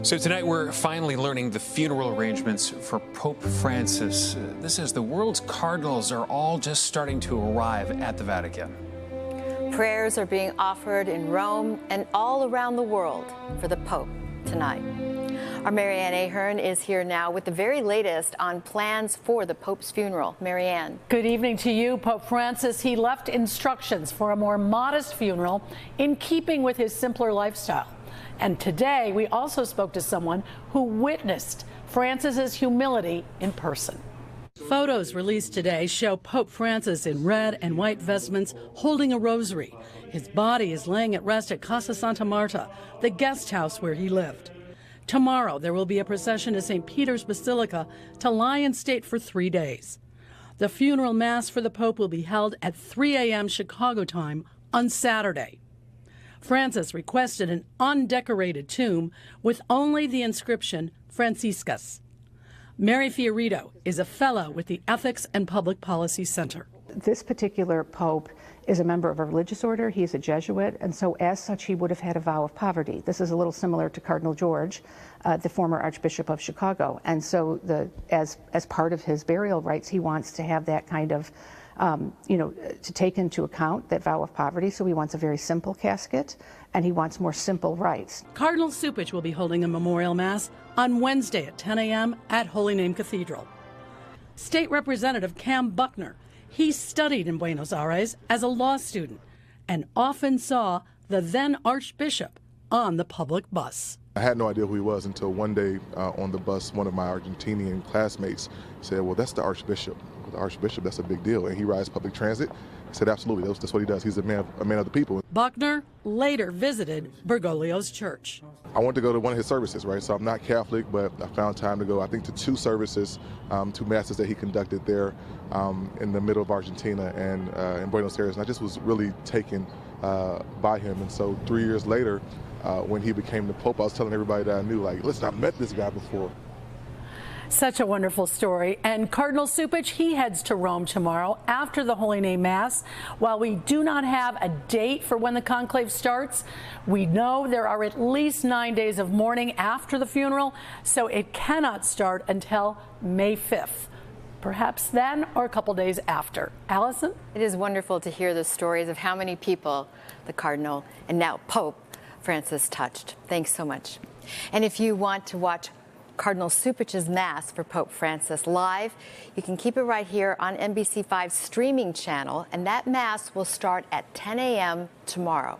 So tonight we're finally learning the funeral arrangements for Pope Francis. This is the world's cardinals are all just starting to arrive at the Vatican. Prayers are being offered in Rome and all around the world for the Pope tonight. Our Marianne Ahern is here now with the very latest on plans for the Pope's funeral. Marianne. Good evening to you. Pope Francis, he left instructions for a more modest funeral in keeping with his simpler lifestyle. And today we also spoke to someone who witnessed Francis's humility in person. Photos released today show Pope Francis in red and white vestments holding a rosary. His body is laying at rest at Casa Santa Marta, the guest house where he lived. Tomorrow there will be a procession to St. Peter's Basilica to lie in state for 3 days. The funeral mass for the Pope will be held at 3 a.m. Chicago time on Saturday. Francis requested an undecorated tomb with only the inscription Franciscus. Mary Fiorito is a fellow with the Ethics and Public Policy Center. This particular pope is a member of a religious order. He's a Jesuit, and so as such he would have had a vow of poverty. This is a little similar to Cardinal George, the former Archbishop of Chicago. And so as part of his burial rites, he wants to have that kind of, to take into account that vow of poverty. So he wants a very simple casket, and he wants more simple rites. Cardinal Cupich will be holding a memorial mass on Wednesday at 10 a.m. at Holy Name Cathedral. State Representative Cam Buckner, he studied in Buenos Aires as a law student and often saw the then Archbishop on the public bus. I had no idea who he was until one day on the bus, one of my Argentinian classmates said, well, that's the Archbishop. The Archbishop, that's a big deal. And he rides public transit. I said, absolutely, that's what he does. He's a man of the people. Buckner later visited Bergoglio's church. I wanted to go to one of his services, right? So I'm not Catholic, but I found time to go, I think, to 2 services, 2 masses that he conducted there in the middle of Argentina and in Buenos Aires. And I just was really taken by him. And so 3 years later, when he became the Pope, I was telling everybody that I knew, like, listen, I've met this guy before. Such a wonderful story. And Cardinal Cupich, he heads to Rome tomorrow after the Holy Name Mass. While we do not have a date for when the conclave starts, we know there are at least 9 days of mourning after the funeral, so it cannot start until May 5th. Perhaps then or a couple days after. Allison? It is wonderful to hear the stories of how many people the Cardinal and now Pope Francis touched. Thanks so much. And if you want to watch Cardinal Cupich's Mass for Pope Francis live, you can keep it right here on NBC5's streaming channel, and that Mass will start at 10 a.m. tomorrow.